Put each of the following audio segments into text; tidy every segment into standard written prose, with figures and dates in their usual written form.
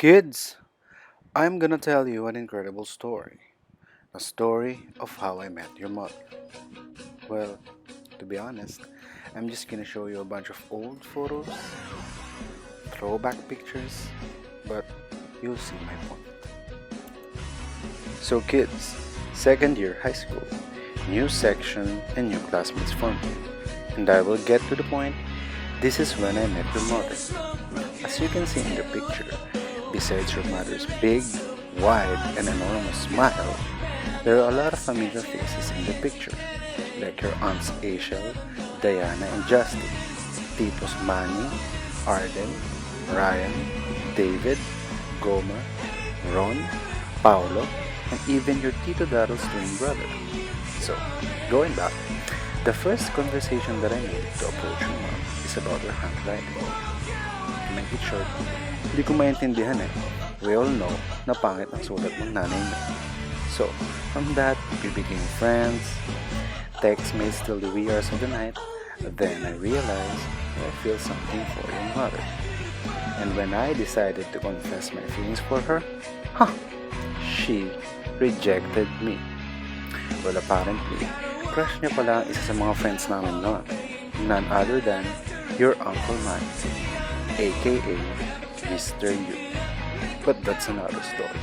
Kids, I'm gonna tell you an incredible story. A story of how I met your mother. Well, to be honest, I'm just gonna show you a bunch of old photos, throwback pictures, but you'll see my point. So, kids, second year high school, new section and new classmates for me. And I will get to the point. This is when I met your mother. As you can see in the picture, besides your mother's big, wide, and enormous smile, there are a lot of familiar faces in the picture, like your aunts Asiel, Diana, and Justin, Titos Manny, Arden, Ryan, David, Gomer, Ron, Paolo, and even your Tito Daryl's twin brother. So, going back, the first conversation that I made to approach your mom is about her handwriting. To make it short, hindi ko maintindihan eh. We all know na pangit ang sulat ng nanay mo. So, from that, we became friends. Text made till the wee hours of the night. Then I realized that I feel something for your mother. And when I decided to confess my feelings for her, she rejected me. Well, apparently, crush niya pala ang isa sa mga friends namin noon. None other than your Uncle Maanne, aka Mr. U. But that's another story.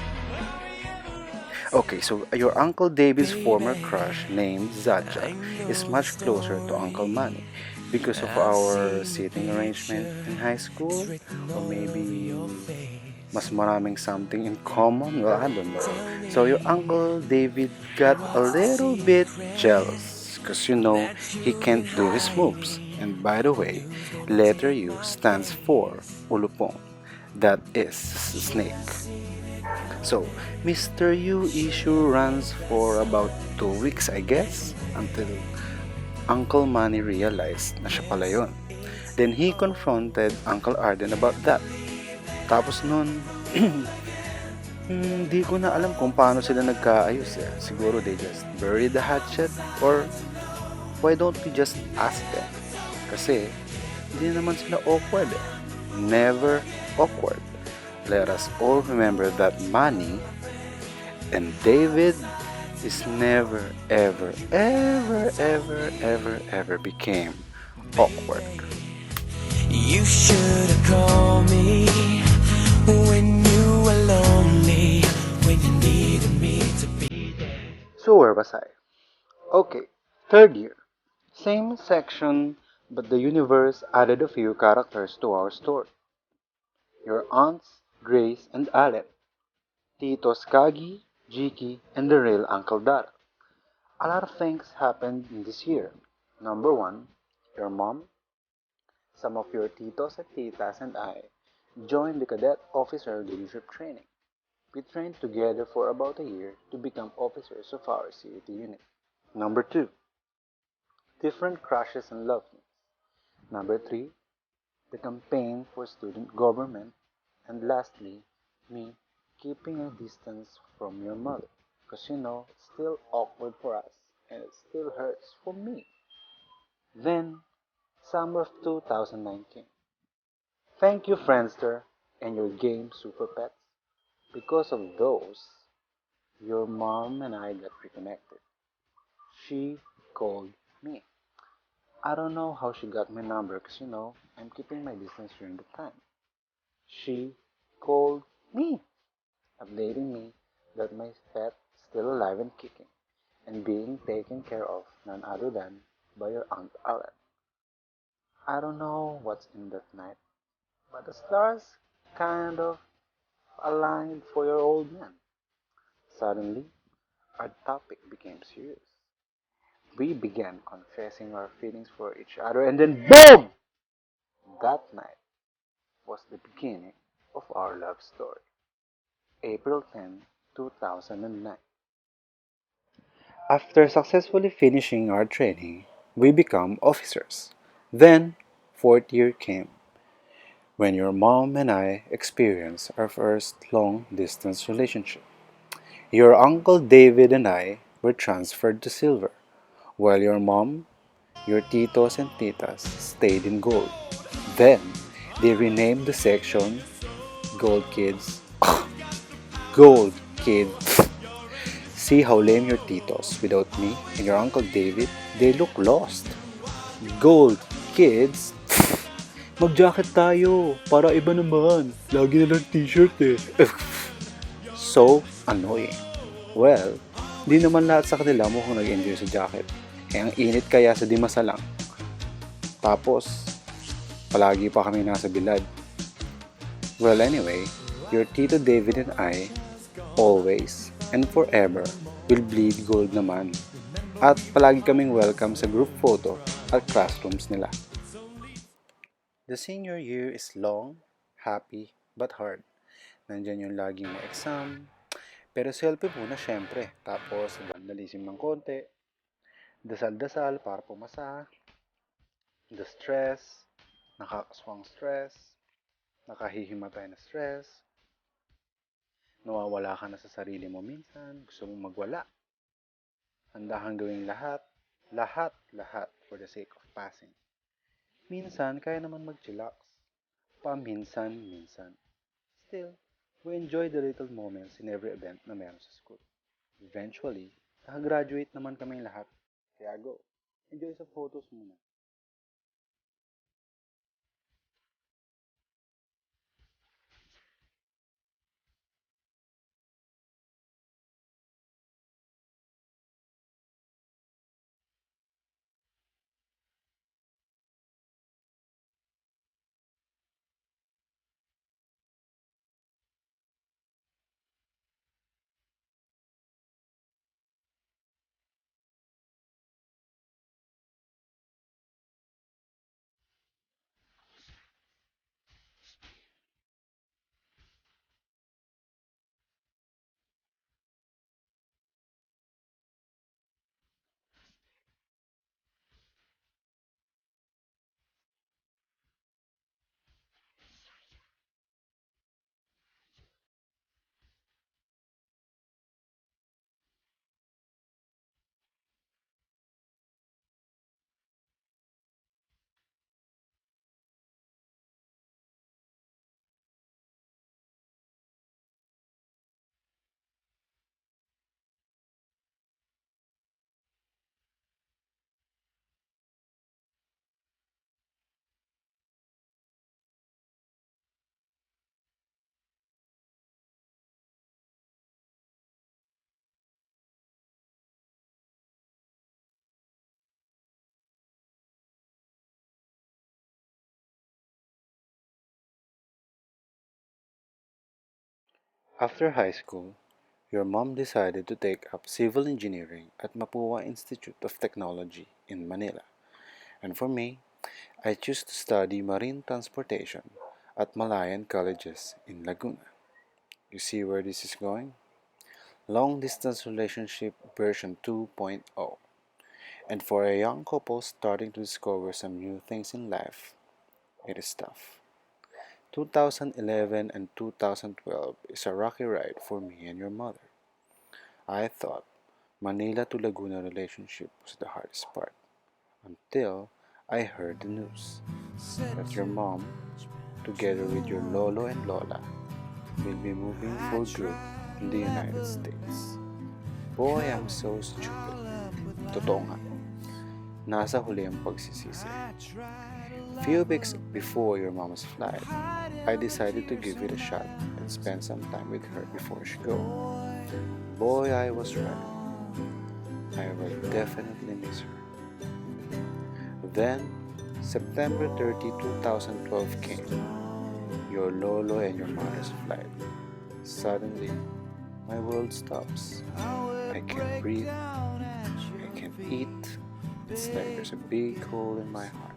Okay, so your Uncle David's former crush named Zaja is much closer to Uncle Manny because of our seating arrangement in high school, or maybe mas maraming something in common. Well, I don't know. So your Uncle David got a little bit jealous because he can't do his moves. And by the way, letter U stands for ulupong. That is snake. So, Mr. U issue runs for about 2 weeks, I guess, until Uncle Manny realized na siya pala yun. Then he confronted Uncle Arden about that. Tapos nun, hindi ko na alam kung paano sila nagkaayos eh. Siguro they just buried the hatchet, or why don't we just ask them? Kasi hindi naman sila awkward eh. Never awkward. Let us all remember that Manny and David is never, ever, ever, ever, ever, ever became awkward. You should have called me when you were lonely, when you needed me to be there. So where was I? Okay, third year. Same section, but the universe added a few characters to our story. Your aunts, Grace and Allen, Titos Kagi, Jiki, and the real Uncle Dara. A lot of things happened in this year. Number one, your mom, some of your titos and titas, and I joined the cadet officer leadership training. We trained together for about a year to become officers of our CAT unit. Number two, different crushes and love meets. Number three, the campaign for student government. And lastly, me keeping a distance from your mother. Because it's still awkward for us and it still hurts for me. Then, summer of 2019. Thank you, Friendster, and your game Super Pets. Because of those, your mom and I got reconnected. She called me. I don't know how she got my number because I'm keeping my distance during the time. She called me, updating me that my pet is still alive and kicking, and being taken care of none other than by your Aunt Allen. I don't know what's in that night, but the stars kind of aligned for your old man. Suddenly, our topic became serious. We began confessing our feelings for each other, and then BOOM! That night was the beginning of our love story. April 10, 2009. After successfully finishing our training, we become officers. Then, fourth year came, when your mom and I experienced our first long-distance relationship. Your Uncle David and I were transferred to Silver, while your mom, your titos and titas stayed in Gold. Then, they renamed the section Gold Kids Gold, kid. See how lame your titos without me and your Uncle David? They look lost. Gold, kids. Mag-jacket tayo para iba naman. Lagi na lang t-shirt eh. So annoying. Well, di naman lahat sa kanila mukhang nag-enjoy sa jacket. Eh ang init kaya sa dimasa lang. Tapos, palagi pa kami nasa bilad. Well anyway, your Tito David and I, always and forever, will bleed gold naman. At palagi kaming welcome sa group photo at classrooms nila. The senior year is long, happy, but hard. Nandyan yung laging may exam, pero selfie muna syempre. Tapos vandalism ng konti, dasal-dasal para pumasa, the stress, nakakaswang stress, nakahihimatay na stress, nawawala ka na sa sarili mo minsan, gusto mong magwala, handa kang gawing lahat, lahat for the sake of passing. Minsan, kaya naman mag-chillax, paminsan-minsan. Still, we enjoy the little moments in every event na meron sa school. Eventually, nakagraduate naman kaming lahat. Kaya go, enjoy sa photos muna. After high school, your mom decided to take up civil engineering at Mapua Institute of Technology in Manila. And for me, I chose to study marine transportation at Malayan Colleges in Laguna. You see where this is going? Long distance relationship version 2.0. And for a young couple starting to discover some new things in life, it is tough. 2011 and 2012 is a rocky ride for me and your mother. I thought Manila to Laguna relationship was the hardest part until I heard the news that your mom, together with your lolo and lola, will be moving for good in the United States. Boy, I'm so stupid. Totoo nga, nasa huli ang pagsisisi. Few weeks before your mom's flight, I decided to give it a shot and spend some time with her before she go. Boy, I was right. I will definitely miss her. Then, September 30, 2012 came. Your Lolo and your mother's flight. Suddenly, my world stops. I can't breathe. I can't eat. It's like there's a big hole in my heart.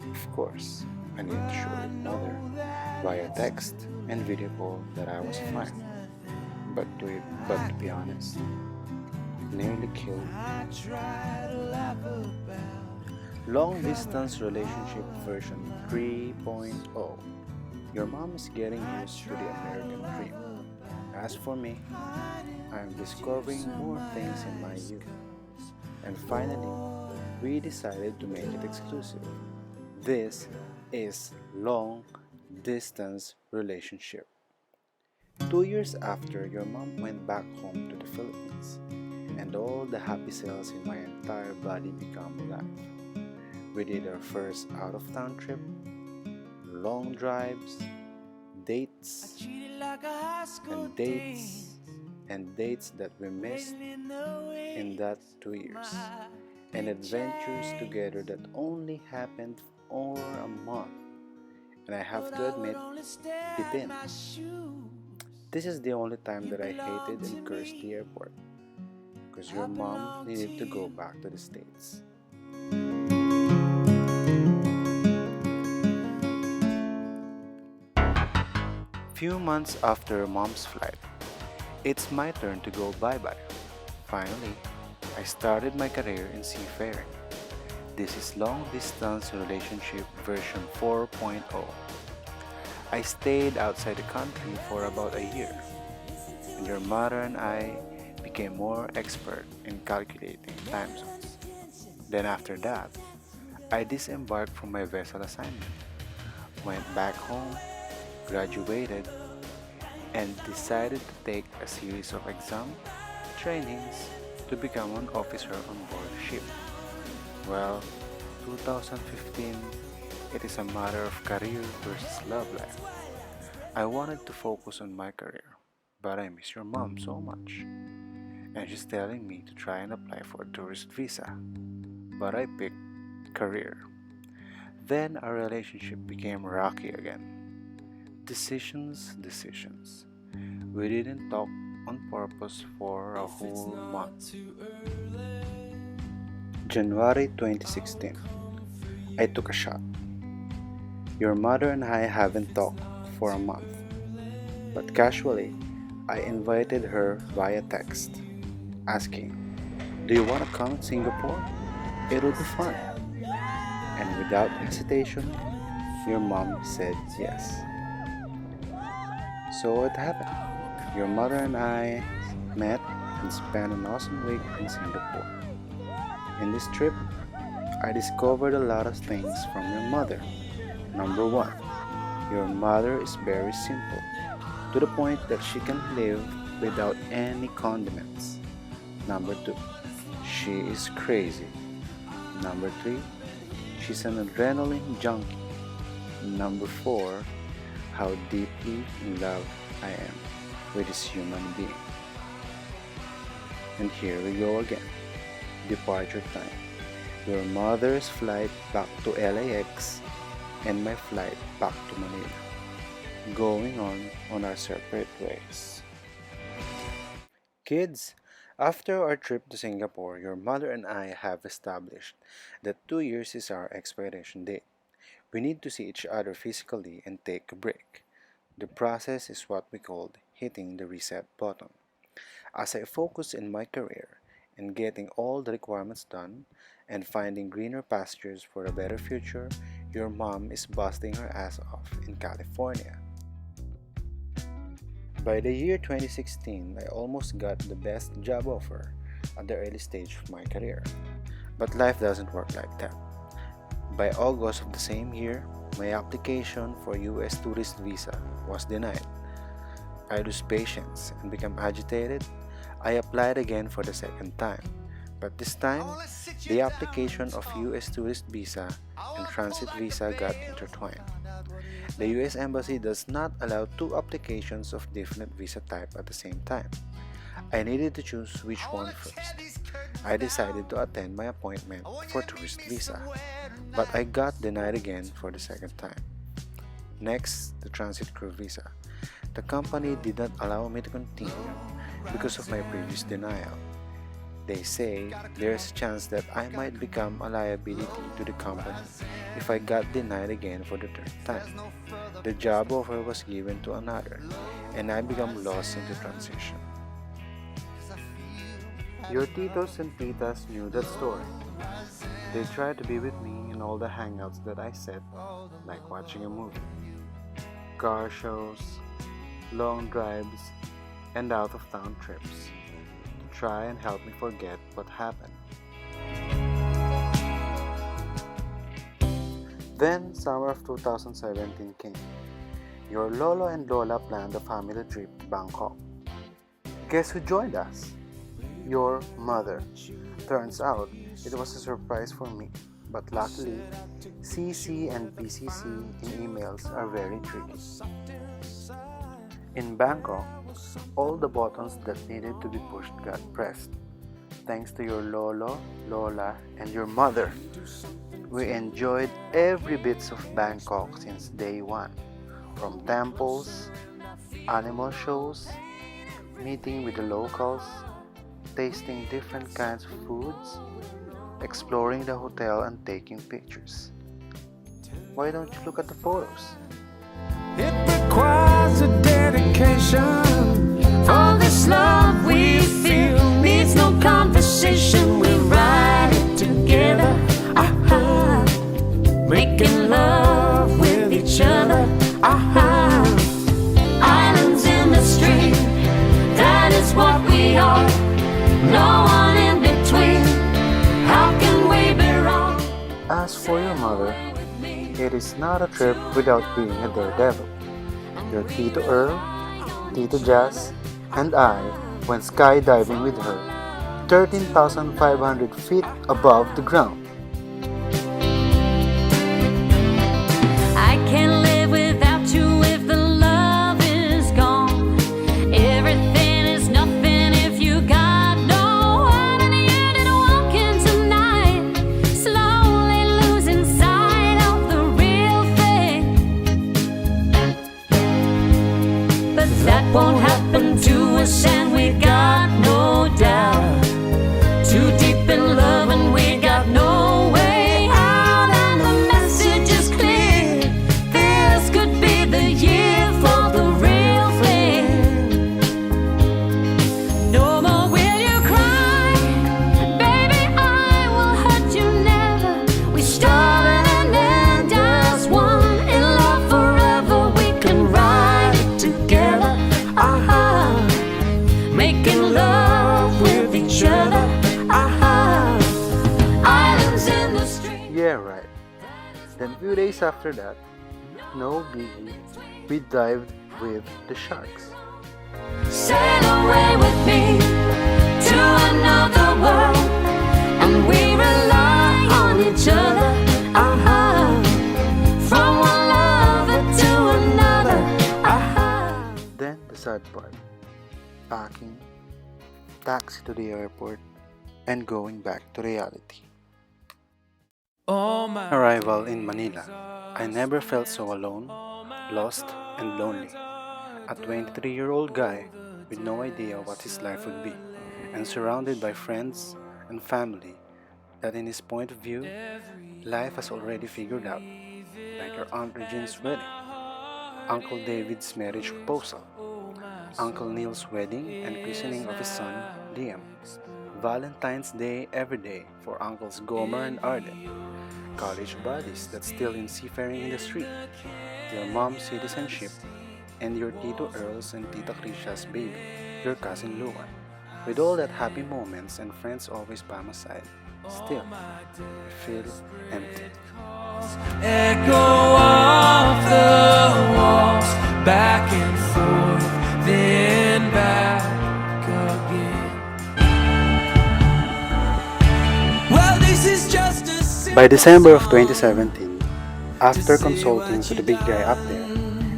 Of course, I need to show your mother via text and video call that I was fine. But to be honest, nearly killed me. Long distance relationship version 3.0. Your mom is getting used to the American dream. As for me, I am discovering more things in my youth. And finally, we decided to make it exclusive. This is long distance relationship. 2 years after, your mom went back home to the Philippines, and all the happy cells in my entire body became alive. We did our first out of town trip, long drives, dates, and dates that we missed in that 2 years, and adventures together that only happened for a month. And I have to admit, it didn't. This is the only time that I hated and cursed the airport, because your mom needed to go back to the States. Few months after mom's flight, it's my turn to go bye-bye. Finally, I started my career in seafaring. This is long distance relationship version 4.0. I stayed outside the country for about a year, and your mother and I became more expert in calculating time zones. Then after that, I disembarked from my vessel assignment, went back home, graduated, and decided to take a series of exam trainings to become an officer on board a ship. Well, 2015, it is a matter of career versus love life. I wanted to focus on my career, but I miss your mom so much. And she's telling me to try and apply for a tourist visa. But I picked career. Then our relationship became rocky again. Decisions. We didn't talk on purpose for a whole month. January 2016. I took a shot. Your mother and I haven't talked for a month, but casually, I invited her via text, asking, "Do you want to come to Singapore? It'll be fun." And without hesitation, your mom said yes. So it happened. Your mother and I met and spent an awesome week in Singapore. In this trip, I discovered a lot of things from your mother. Number one, your mother is very simple, to the point that she can live without any condiments. Number two, she is crazy. Number three, she's an adrenaline junkie. Number four, how deeply in love I am with this human being. And here we go again. Departure time. Your mother's flight back to LAX and my flight back to Manila. Going on our separate ways. Kids, after our trip to Singapore, your mother and I have established that 2 years is our expiration date. We need to see each other physically and take a break. The process is what we called hitting the reset button. As I focus in my career and getting all the requirements done and finding greener pastures for a better future, your mom is busting her ass off in California. By the year 2016, I almost got the best job offer at the early stage of my career. But life doesn't work like that. By August of the same year, my application for US tourist visa was denied. I lose patience and become agitated. I applied again for the second time, but this time, the application of US tourist visa and transit visa got intertwined. The US Embassy does not allow two applications of different visa type at the same time. I needed to choose which one first. I decided to attend my appointment for tourist visa, but I got denied again for the second time. Next, the transit crew visa. The company did not allow me to continue because of my previous denial. They say there's a chance that I might become a liability to the company if I got denied again for the third time. The job offer was given to another, and I become lost in the transition. Your titos and titas knew that story. They tried to be with me in all the hangouts that I set, like watching a movie, car shows, long drives, and out-of-town trips, to try and help me forget what happened. Then, summer of 2017 came. Your Lolo and Lola planned a family trip to Bangkok. Guess who joined us? Your mother. Turns out, it was a surprise for me, but luckily, CC and PCC in emails are very tricky. In Bangkok, all the buttons that needed to be pushed got pressed. Thanks to your Lolo, Lola, and your mother. We enjoyed every bit of Bangkok since day one. From temples, animal shows, meeting with the locals, tasting different kinds of foods, exploring the hotel and taking pictures. Why don't you look at the photos? It requires a dedication. All this love we feel needs no conversation. We ride it together. Aha. Making love with each other. Aha. Islands in the stream. That is what we are. No one in between. How can we be wrong? As for your mother, it is not a trip without being a daredevil. Your Tito Earl, Tito Jazz, and I went skydiving with her 13,500 feet above the ground. I can't live without you if the love is gone. Everything is nothing if you got no one in the end and walking tonight. Slowly losing sight of the real thing. But that won't happen to us, and we got no doubt. Too deep in love and we got no way out, and the message is clear. This could be the year for the real thing. No more will you cry, baby, I will hurt you never. We started and end as one. In love forever, we can ride it together. Aha, making love with each other. Aha, islands in the street. Yeah, right. Then few days after that, no biggie, we dived with the sharks. Sail away with me to another world, and we rely on each other. Aha, from one lover to another. Aha. Then the sad part, packing, taxi to the airport, and going back to reality. Arrival in Manila. I never felt so alone, lost, and lonely. A 23-year-old guy with no idea what his life would be, and surrounded by friends and family that in his point of view, life has already figured out, like your Aunt Regine's wedding, Uncle David's marriage proposal, Uncle Neil's wedding and christening of his son, Liam, Valentine's Day every day for Uncles Gomer and Arden, college buddies that's still in seafaring industry, your mom's citizenship, and your Tito Earl's and Tita Krisha's baby, your cousin Luan. With all that happy moments and friends always by my side, still, I feel empty. Echo of the walls, back and forth, then back again. Well, this is just a By December of 2017, after consulting to the big guy up there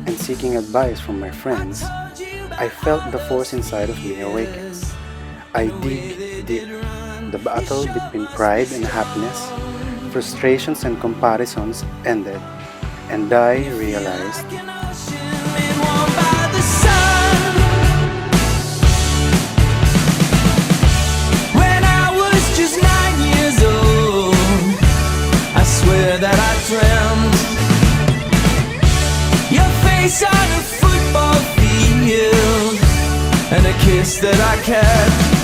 and seeking advice from my friends, I felt the force inside of me awakens. I dig deep. The battle between pride and happiness, frustrations and comparisons ended, and I realized when I was just 9 years old, I swear that I dreamt your face on a football field and a kiss that I kept.